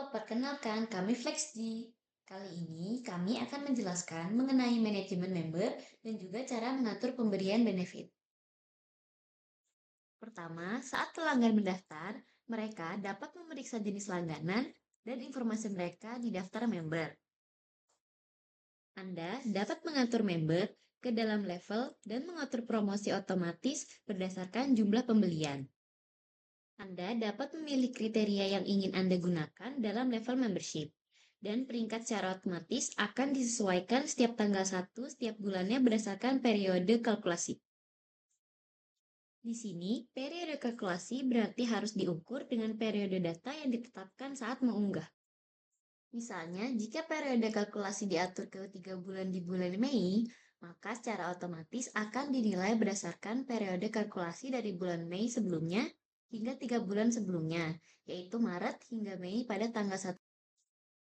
Perkenalkan kami FlexG. Kali ini kami akan menjelaskan mengenai manajemen member dan juga cara mengatur pemberian benefit. Pertama, saat pelanggan mendaftar, mereka dapat memeriksa jenis langganan dan informasi mereka di daftar member. Anda dapat mengatur member ke dalam level dan mengatur promosi otomatis berdasarkan jumlah pembelian. Anda dapat memilih kriteria yang ingin Anda gunakan dalam level membership, dan peringkat secara otomatis akan disesuaikan setiap tanggal 1 setiap bulannya berdasarkan periode kalkulasi. Di sini, periode kalkulasi berarti harus diukur dengan periode data yang ditetapkan saat mengunggah. Misalnya, jika periode kalkulasi diatur ke 3 bulan di bulan Mei, maka secara otomatis akan dinilai berdasarkan periode kalkulasi dari bulan Mei sebelumnya hingga 3 bulan sebelumnya, yaitu Maret hingga Mei pada tanggal 1.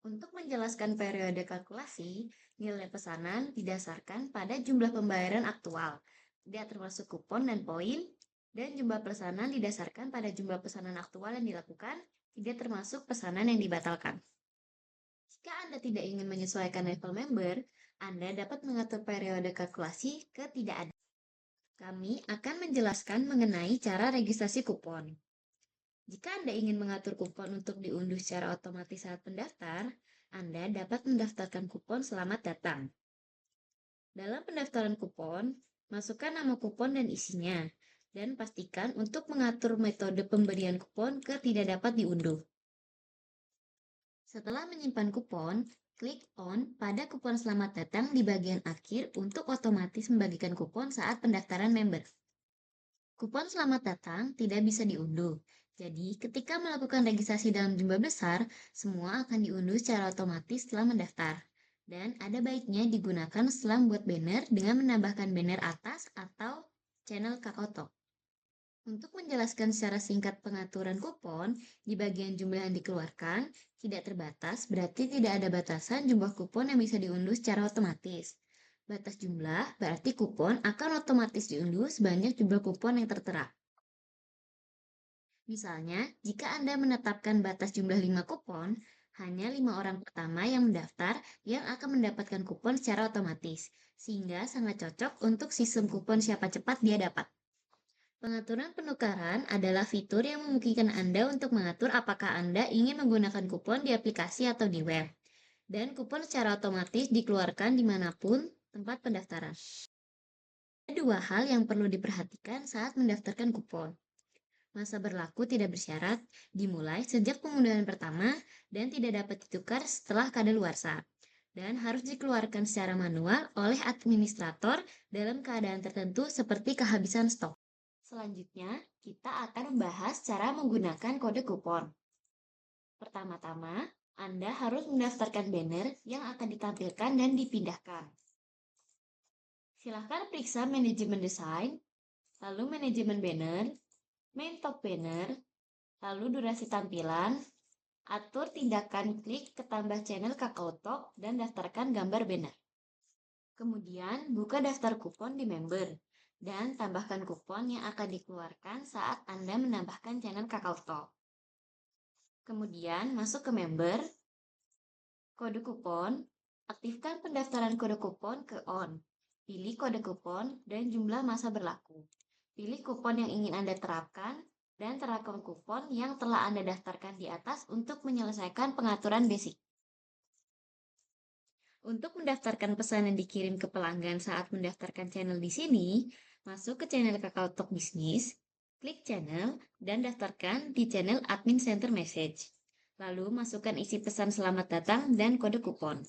Untuk menjelaskan periode kalkulasi, nilai pesanan didasarkan pada jumlah pembayaran aktual, tidak termasuk kupon dan poin, dan jumlah pesanan didasarkan pada jumlah pesanan aktual yang dilakukan, tidak termasuk pesanan yang dibatalkan. Jika Anda tidak ingin menyesuaikan level member, Anda dapat mengatur periode kalkulasi ke tidak ada. Kami akan menjelaskan mengenai cara registrasi kupon. Jika Anda ingin mengatur kupon untuk diunduh secara otomatis saat pendaftar, Anda dapat mendaftarkan kupon selamat datang. Dalam pendaftaran kupon, masukkan nama kupon dan isinya, dan pastikan untuk mengatur metode pemberian kupon ke tidak dapat diunduh. Setelah menyimpan kupon, klik on pada kupon selamat datang di bagian akhir untuk otomatis membagikan kupon saat pendaftaran member. Kupon selamat datang tidak bisa diunduh. Jadi, ketika melakukan registrasi dalam jumlah besar, semua akan diunduh secara otomatis setelah mendaftar. Dan ada baiknya digunakan setelah membuat banner dengan menambahkan banner atas atau channel KakaoTalk. Untuk menjelaskan secara singkat pengaturan kupon, di bagian jumlah yang dikeluarkan, tidak terbatas berarti tidak ada batasan jumlah kupon yang bisa diunduh secara otomatis. Batas jumlah berarti kupon akan otomatis diunduh sebanyak jumlah kupon yang tertera. Misalnya, jika Anda menetapkan batas jumlah 5 kupon, hanya 5 orang pertama yang mendaftar yang akan mendapatkan kupon secara otomatis, sehingga sangat cocok untuk sistem kupon siapa cepat dia dapat. Pengaturan penukaran adalah fitur yang memungkinkan Anda untuk mengatur apakah Anda ingin menggunakan kupon di aplikasi atau di web. Dan kupon secara otomatis dikeluarkan dimanapun tempat pendaftaran. Ada dua hal yang perlu diperhatikan saat mendaftarkan kupon. Masa berlaku tidak bersyarat, dimulai sejak pengunduhan pertama dan tidak dapat ditukar setelah kadaluarsa. Dan harus dikeluarkan secara manual oleh administrator dalam keadaan tertentu seperti kehabisan stok. Selanjutnya, kita akan membahas cara menggunakan kode kupon. Pertama-tama, Anda harus mendaftarkan banner yang akan ditampilkan dan dipindahkan. Silahkan periksa manajemen desain, lalu manajemen banner, main top banner, lalu durasi tampilan, atur tindakan klik ke tambah channel KakaoTalk dan daftarkan gambar banner. Kemudian, buka daftar kupon di member dan tambahkan kupon yang akan dikeluarkan saat Anda menambahkan channel KakaoTalk. Kemudian, masuk ke member, kode kupon, aktifkan pendaftaran kode kupon ke on. Pilih kode kupon dan jumlah masa berlaku. Pilih kupon yang ingin Anda terapkan dan terapkan kupon yang telah Anda daftarkan di atas untuk menyelesaikan pengaturan basic. Untuk mendaftarkan pesan yang dikirim ke pelanggan saat mendaftarkan channel di sini, masuk ke channel KakaoTalk Bisnis, klik channel, dan daftarkan di channel Admin Center Message. Lalu masukkan isi pesan selamat datang dan kode kupon.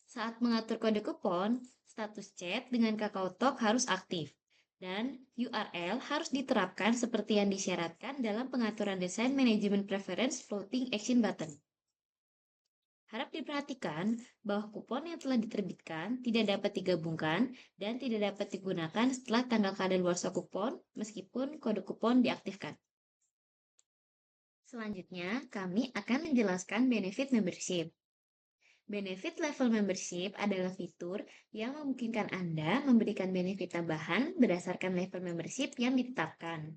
Saat mengatur kode kupon, status chat dengan KakaoTalk harus aktif, dan URL harus diterapkan seperti yang disyaratkan dalam pengaturan desain manajemen preference floating action button. Harap diperhatikan bahwa kupon yang telah diterbitkan tidak dapat digabungkan dan tidak dapat digunakan setelah tanggal kadaluarsa kupon meskipun kode kupon diaktifkan. Selanjutnya, kami akan menjelaskan benefit membership. Benefit level membership adalah fitur yang memungkinkan Anda memberikan benefit tambahan berdasarkan level membership yang ditetapkan.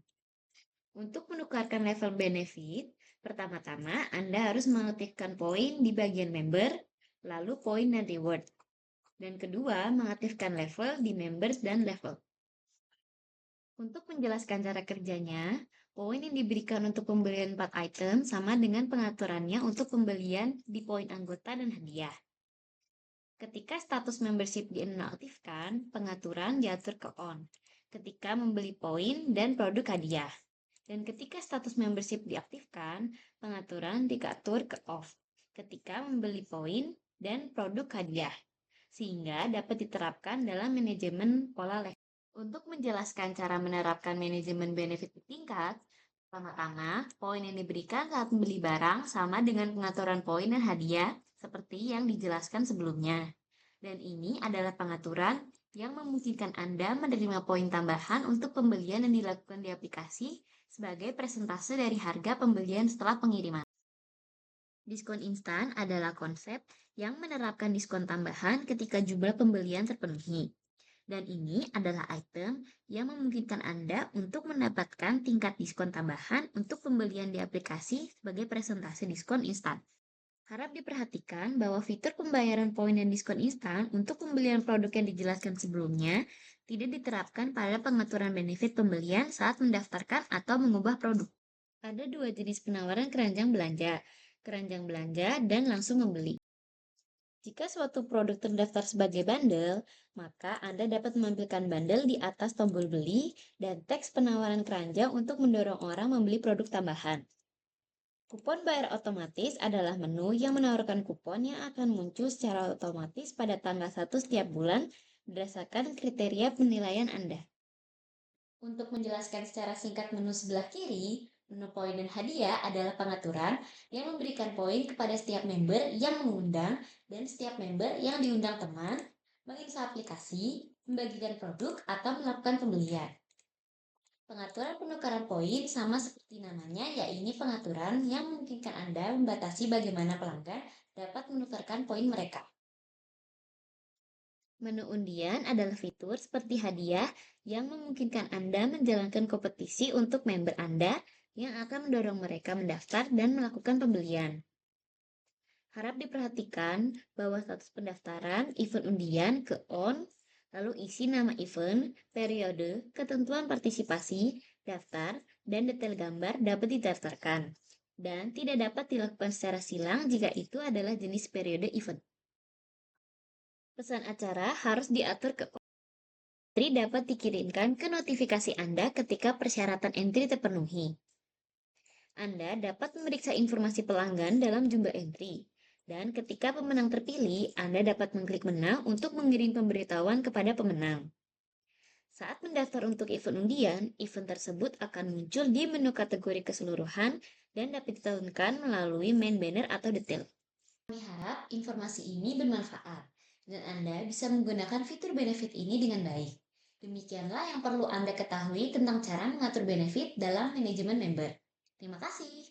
Untuk menukarkan level benefit, Pertama-tama, Anda harus mengaktifkan poin di bagian member, lalu poin dan reward. Dan kedua, mengaktifkan level di members dan level. Untuk menjelaskan cara kerjanya, poin yang diberikan untuk pembelian 4 item sama dengan pengaturannya untuk pembelian di poin anggota dan hadiah. Ketika status membership dinonaktifkan, pengaturan diatur ke on. Ketika membeli poin dan produk hadiah. Dan ketika status membership diaktifkan, pengaturan diatur ke off. Ketika membeli poin dan produk hadiah. Sehingga dapat diterapkan dalam manajemen pola level. Untuk menjelaskan cara menerapkan manajemen benefit bertingkat, pertama-tama, poin yang diberikan saat membeli barang sama dengan pengaturan poin dan hadiah seperti yang dijelaskan sebelumnya. Dan ini adalah pengaturan yang memungkinkan Anda menerima poin tambahan untuk pembelian yang dilakukan di aplikasi sebagai presentase dari harga pembelian setelah pengiriman. Diskon instan adalah konsep yang menerapkan diskon tambahan ketika jumlah pembelian terpenuhi. Dan ini adalah item yang memungkinkan Anda untuk mendapatkan tingkat diskon tambahan untuk pembelian di aplikasi sebagai presentase diskon instan. Harap diperhatikan bahwa fitur pembayaran poin dan diskon instan untuk pembelian produk yang dijelaskan sebelumnya tidak diterapkan pada pengaturan benefit pembelian saat mendaftarkan atau mengubah produk. Ada dua jenis penawaran keranjang belanja dan langsung membeli. Jika suatu produk terdaftar sebagai bundle, maka Anda dapat menampilkan bundle di atas tombol beli dan teks penawaran keranjang untuk mendorong orang membeli produk tambahan. Kupon bayar otomatis adalah menu yang menawarkan kupon yang akan muncul secara otomatis pada tanggal 1 setiap bulan berdasarkan kriteria penilaian Anda. Untuk menjelaskan secara singkat menu sebelah kiri, menu poin dan hadiah adalah pengaturan yang memberikan poin kepada setiap member yang mengundang dan setiap member yang diundang teman, menginstal aplikasi, membagikan produk, atau melakukan pembelian. Pengaturan penukaran poin sama seperti namanya, yaitu pengaturan yang memungkinkan Anda membatasi bagaimana pelanggan dapat menukarkan poin mereka. Menu undian adalah fitur seperti hadiah yang memungkinkan Anda menjalankan kompetisi untuk member Anda yang akan mendorong mereka mendaftar dan melakukan pembelian. Harap diperhatikan bahwa status pendaftaran event undian ke on, lalu isi nama event, periode, ketentuan partisipasi, daftar, dan detail gambar dapat didaftarkan. Dan tidak dapat dilakukan secara silang jika itu adalah jenis periode event. Pesan acara harus diatur ke entry dapat dikirimkan ke notifikasi Anda ketika persyaratan entry terpenuhi. Anda dapat memeriksa informasi pelanggan dalam jumlah entry. Dan ketika pemenang terpilih, Anda dapat mengklik menang untuk mengirim pemberitahuan kepada pemenang. Saat mendaftar untuk event undian, event tersebut akan muncul di menu kategori keseluruhan dan dapat ditonton melalui main banner atau detail. Kami harap informasi ini bermanfaat dan Anda bisa menggunakan fitur benefit ini dengan baik. Demikianlah yang perlu Anda ketahui tentang cara mengatur benefit dalam manajemen member. Terima kasih.